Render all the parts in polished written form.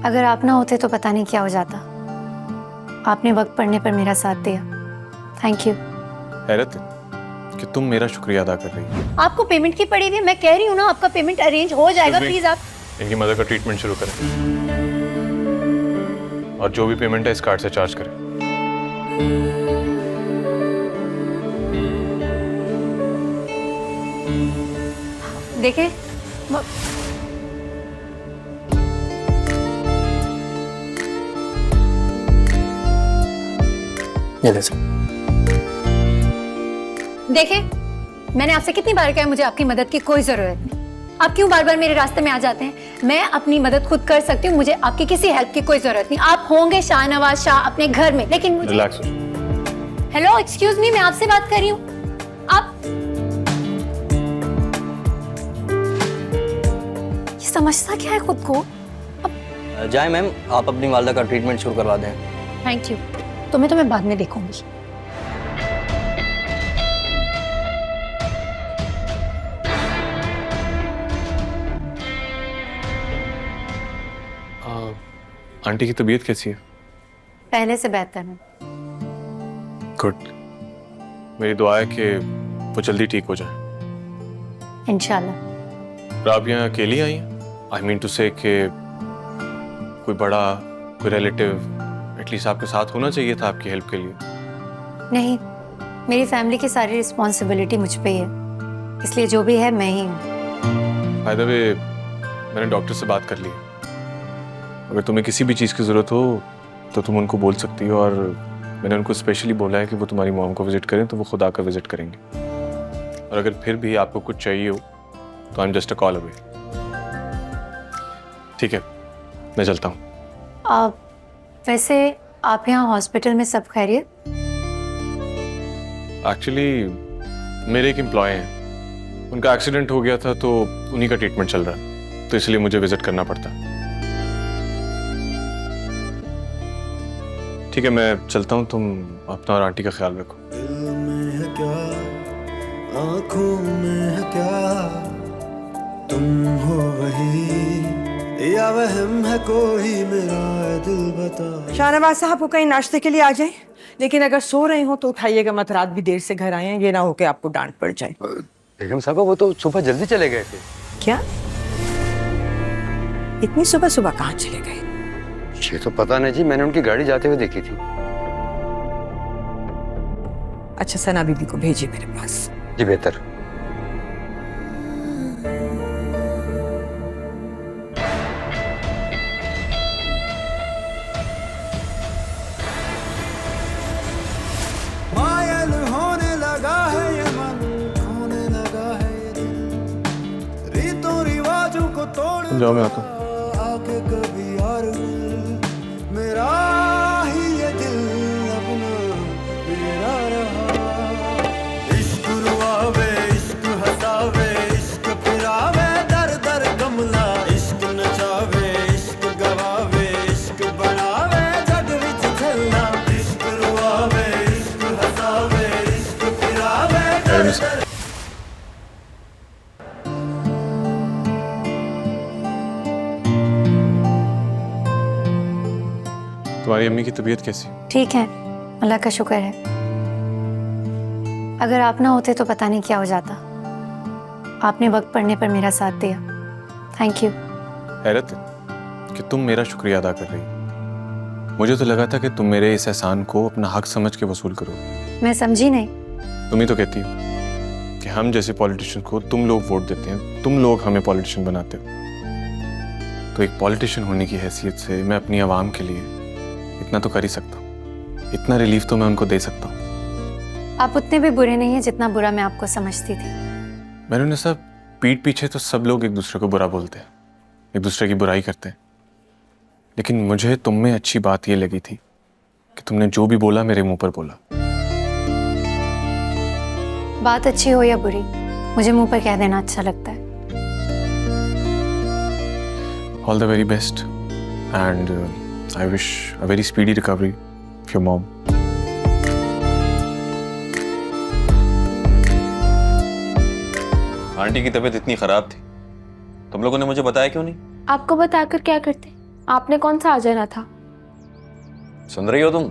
अगर आप ना होते तो पता नहीं क्या हो जाता। आपने वक्त पड़ने पर मेरा साथ दिया, थैंक यू। हैरत है कि तुम मेरा शुक्रिया अदा कर रही हो। आपको पेमेंट की पड़ी हुई है, मैं कह रही हूँ ना आपका पेमेंट अरेंज हो जाएगा, प्लीज आप। इनकी मदर का ट्रीटमेंट शुरू करें और जो भी पेमेंट है इस कार्ड से चार्ज करें। देखिए देखिए, मैंने आपसे कितनी बार कहा है मुझे आपकी मदद की कोई जरूरत नहीं। आप क्यों बार बार मेरे रास्ते में आ जाते हैं? मैं अपनी मदद खुद कर सकती हूँ, मुझे आपकी किसी हेल्प की कोई जरूरत नहीं। आप होंगे शाहनवाज शाह अपने घर में, लेकिन मुझे... रिलैक्स। हेलो एक्सक्यूज मी, मैं आपसे बात कर रही हूँ। आप ये समझता क्या है खुद को? जाए मैम, आप अपनी वालदा का ट्रीटमेंट शुरू करवा दें। Thank you. तुम्हें तो मैं बाद में देखूंगी। आंटी की तबीयत कैसी है? पहले से बेहतर है। गुड। मेरी दुआ है कि वो जल्दी ठीक हो जाए इंशाल्लाह। और आप यहाँ अकेली आई हैं? आई मीन टू से कि कोई बड़ा, कोई रिलेटिव एटलीस्ट आपके साथ होना चाहिए था आपकी हेल्प के लिए। नहीं, मेरी फैमिली की सारी रिस्पॉन्सिबिलिटी मुझ पे ही है, इसलिए जो भी है मैं ही हूँ। बाय द वे, मैंने डॉक्टर से बात कर ली। अगर तुम्हें किसी भी चीज़ की ज़रूरत हो तो तुम उनको बोल सकती हो, और मैंने उनको स्पेशली बोला है कि वो तुम्हारी मॉम को विजिट करें, तो वो खुद आकर विजिट करेंगे। और अगर फिर भी आपको कुछ चाहिए हो तो I am just a call away. ठीक है, मैं चलता हूँ। वैसे आप यहाँ हॉस्पिटल में सब खैरियत? एक्चुअली मेरे एक एम्प्लॉय हैं, उनका एक्सीडेंट हो गया था तो उन्हीं का ट्रीटमेंट चल रहा है, तो इसलिए मुझे विजिट करना पड़ता है। ठीक है, मैं चलता हूँ। तुम अपना और आंटी का ख्याल रखो। दिल में है क्या, आँखों में है क्या, तुम हो वही या वहम है कोई, मेरा दिल बता। शाहनवाज साहब को कहीं नाश्ते के लिए आ जाए, लेकिन अगर सो रहे हो तो उठाइएगा मत, रात भी देर से घर आए हैं, ये ना हो कि आपको डांट पड़ जाए। बेगम साहब वो तो सुबह जल्दी चले गए थे। क्या? इतनी सुबह सुबह कहाँ चले गए? ये तो पता नहीं जी, मैंने उनकी गाड़ी जाते हुए देखी थी। अच्छा, सना बीबी को भेजिए मेरे पास। जी बेहतर। मायल होने लगा है ये मन, खोने लगा है ये दिल, रीतों रिवाजों को तोड़ जाओ, मैं आता हूँ। आके कभी यार मेरा ही ये दिल अपना मेरा रहा। इश्क रुआवे, इश्क हसावे, इश्क फिरावे, दर दर गमला, इश्क नचावे, इश्क गवावे, इश्क बनावे, जग विच चलना। इश्क रुआवे, इश्क हसावे, इश्क फिरावे, दर दर। तुम्हारी अम्मी की तबीयत कैसी? ठीक है, अल्लाह का शुक्र है। अगर आप ना होते तो पता नहीं क्या हो जाता। आपने वक्त पड़ने पर मेरा साथ दिया, थैंक यू। हैरत है कि तुम मेरा शुक्रिया अदा कर रही हो। मुझे तो लगा था कि तुम मेरे इस एहसान को अपना हक समझ के वसूल करो। मैं समझी नहीं। तुम ही तो कहती हो कि हम जैसे पॉलिटिशियन को तुम लोग वोट देते हैं, तुम लोग हमें पॉलिटिशियन बनाते हो। तो एक पॉलिटिशियन होने की हैसियत से मैं अपनी आवाम के लिए इतना तो कर ही सकता हूँ, इतना रिलीफ तो मैं उनको दे सकता हूँ। आप उतने भी बुरे नहीं हैं जितना बुरा मैं आपको समझती थी। मैंने सब पीठ पीछे तो सब लोग एक दूसरे को बुरा बोलते हैं, एक दूसरे की बुराई करते हैं, लेकिन मुझे तुम में अच्छी बात ये लगी थी कि तुमने जो भी बोला मेरे मुंह पर बोला। बात अच्छी हो या बुरी, मुझे मुंह पर कह देना अच्छा लगता है। All the very best and I wish a very speedy recovery of your mom. Aunty की तबीयत इतनी खराब थी, तुम लोगों ने मुझे बताया क्यों नहीं? आपको बताकर क्या करते? आपने कौन सा आ जाना था? सुन रही हो तुम?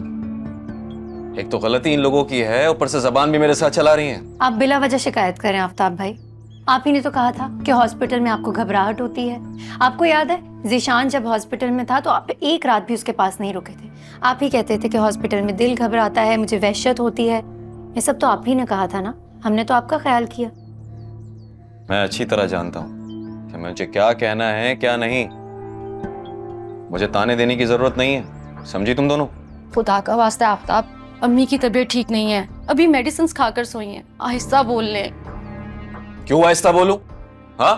एक तो गलती इन लोगों की है, ऊपर से जबान भी मेरे साथ चला रही हैं। आप बिला वजह शिकायत करें आफ्ताब भाई। आप ही ने तो कहा था कि हॉस्पिटल में आपको घबराहट होती है। आपको याद है जीशान जब हॉस्पिटल में था तो आप एक रात भी उसके पास नहीं रुके थे। आप ही कहते थे कि हॉस्पिटल में दिल घबराता है, मुझे वहशत होती है। ये सब तो आप ही ने कहा था ना, हमने तो आपका ख्याल किया। मैं अच्छी तरह जानता हूं कि मुझे क्या कहना है क्या नहीं। मुझे ताने देने की जरूरत नहीं है, समझी तुम दोनों? खुदा का वास्ता आफ्ताब, अम्मी की तबीयत ठीक नहीं है, अभी मेडिसिन खाकर सोई हैं। आहिस्ता बोल ले। क्यों आहिस्ता बोलूं? हाँ,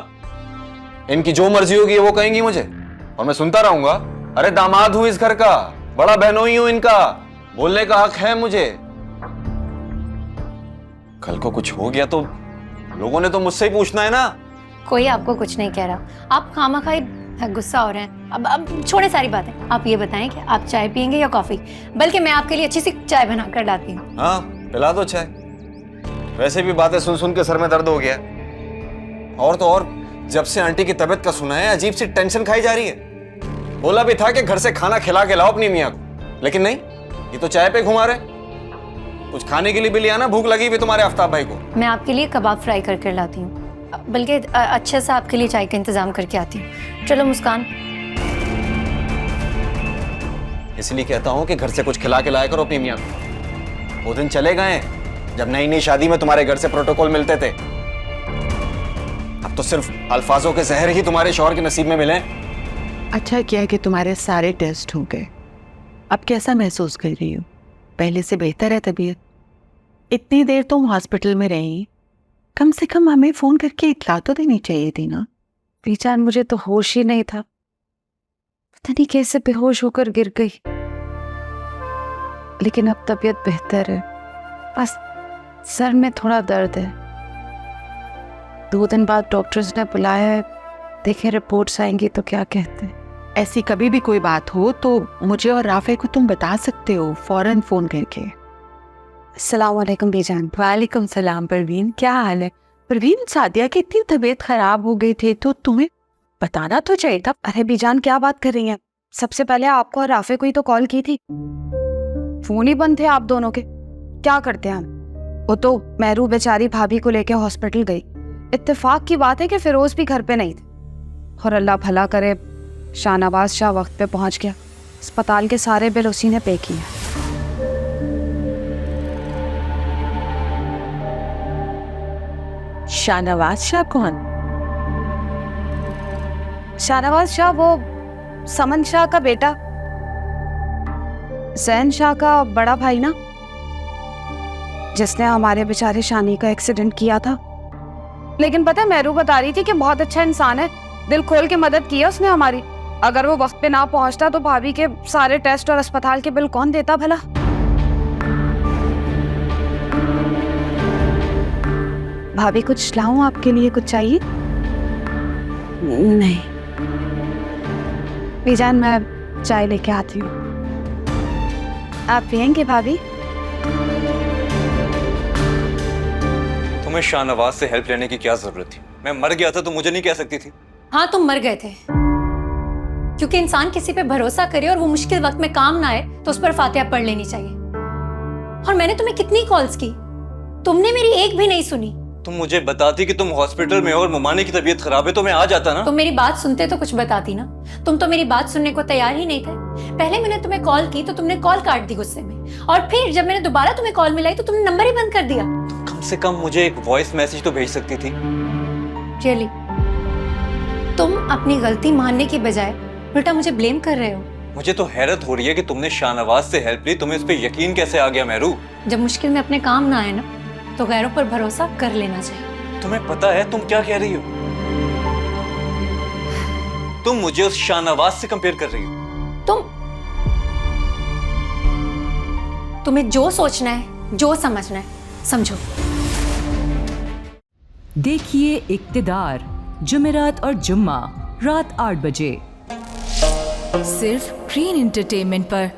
इनकी जो मर्जी होगी वो कहेंगी मुझे और मैं सुनता रहूंगा। अरे दामाद हूं इस घर का, बड़ा बहनोई हूं इनका, बोलने का हक है मुझे। कल को कुछ हो गया तो लोगों ने तो मुझसे ही पूछना है ना। कोई आपको कुछ नहीं कह रहा, आप खामखाई गुस्सा हो रहे हैं। अब छोड़े सारी बातें, आप ये बताएं कि आप चाय पियेंगे या कॉफी? बल्कि मैं आपके लिए अच्छी सी चाय बना कर लाती हूँ। हाँ, पिला दो चाय। वैसे भी बातें सुन सुन के सर में दर्द हो गया। और तो और जब से आंटी की तबीयत का सुना है अजीब सी टेंशन खाई जा रही है। बोला भी था कि घर से खाना खिला के लाओ अपनी मियां को, लेकिन नहीं, ये तो चाय पे घुमा रहे। कुछ खाने के लिए भी लिया ना, भूख लगी भी तुम्हारे आफ्ताब भाई को। मैं आपके लिए कबाब फ्राई करके लाती हूँ, बल्कि अच्छे से आपके लिए चाय का इंतजाम करके आती हूँ। चलो मुस्कान। इसलिए कहता हूँ कि घर से कुछ खिला के लाया करो अपनी मियां को। वो दिन चले गए जब नई नई शादी में तुम्हारे घर से प्रोटोकॉल मिलते थे। अब तो सिर्फ अल्फाजों के जहर ही तुम्हारे शौहर के नसीब में मिले। अच्छा किया कि तुम्हारे सारे टेस्ट हो गए। अब कैसा महसूस कर रही हो? पहले से बेहतर है तबीयत? इतनी देर तुम हॉस्पिटल में रही, कम से कम हमें फोन करके इत्तला तो देनी चाहिए थी ना। पीचान, मुझे तो होश ही नहीं था, पता नहीं कैसे बेहोश होकर गिर गई। लेकिन अब तबीयत बेहतर है, बस सर में थोड़ा दर्द है। 2 दिन बाद डॉक्टर्स ने बुलाया है, देखे रिपोर्ट्स आएंगी तो क्या कहते हैं। ऐसी कभी भी कोई बात हो तो मुझे और राफे को तुम बता सकते हो फौरन फोन करके। अस्सलाम वालेकुम बीजान। वालेकुम सलाम परवीन, क्या हाल है? परवीन, सादिया की इतनी तबीयत खराब हो गई थी तो तुम्हें बताना तो चाहिए था। अरे बीजान, क्या बात कर रही हैं? सबसे पहले आपको और राफे को ही तो कॉल की थी, फोन ही बंद थे आप दोनों के। क्या करते हैं हम? वो तो मेहरू बेचारी भाभी को लेके हॉस्पिटल गई। इत्तेफाक की बात है कि फिरोज भी घर पे नहीं थे, और अल्लाह भला करे शाहनवाज शाह वक्त पे पहुंच गया। अस्पताल के सारे बिल उसी ने पे किए। शाहनवाज शाह कौन? शाहनवाज शाह वो समन शाह का बेटा, जैन शाह का बड़ा भाई ना, जिसने हमारे बेचारे शानी का एक्सीडेंट किया था। लेकिन पता है, मेहरू बता रही थी कि बहुत अच्छा इंसान है, दिल खोल के मदद की है उसने हमारी। अगर वो वक्त पे ना पहुंचता तो भाभी के सारे टेस्ट और अस्पताल के बिल कौन देता भला? भाभी, कुछ लाऊं आपके लिए? कुछ चाहिए? नहीं बीजान, मैं चाय लेके आती हूँ। आप पियेंगे भाभी? तुम्हें शाहनवाज से हेल्प लेने की क्या जरूरत थी? मैं मर गया था तो मुझे नहीं कह सकती थी? हाँ, तुम मर गए थे, क्योंकि इंसान किसी पे भरोसा करे और वो मुश्किल वक्त में काम ना आए तो उस पर फातिहा पढ़ लेनी चाहिए। और मैंने तुम्हें कितनी कॉल्स की, तुमने मेरी एक भी नहीं सुनी। तुम मुझे बताती कि तुम हॉस्पिटल में हो और मुमानी की तबीयत खराब है तो मैं आ जाता ना। तुम मेरी बात सुनते तो कुछ बताती ना। तुम तो मेरी बात सुनने को तैयार ही नहीं थे। पहले मैंने तुम्हें कॉल की तो तुमने कॉल काट दी गुस्से में, और फिर जब मैंने दोबारा तुम्हें कॉल मिलाई तो तुमने नंबर ही बंद कर दिया। कम से कम मुझे एक वॉइस मैसेज तो भेज सकती थी। रियली, तुम अपनी गलती मानने की बजाय उल्टा मुझे ब्लेम कर रहे हो। मुझे तो हैरत हो रही है कि तुमने शाहनवाज से हेल्प ली, तुम्हें उस पर यकीन कैसे आ गया मेहरू? जब मुश्किल में अपने काम ना आए ना तो गैरों पर भरोसा कर लेना चाहिए। तुम्हें पता है तुम क्या कह रही हो? तुम मुझे उस शाहनवाज से कंपेयर कर रही हो। तुम्हें जो सोचना है, जो समझना है, समझो। देखिए इक्तिदार जुमेरात और जुम्मा रात 8 बजे सिर्फ ग्रीन एंटरटेनमेंट पर।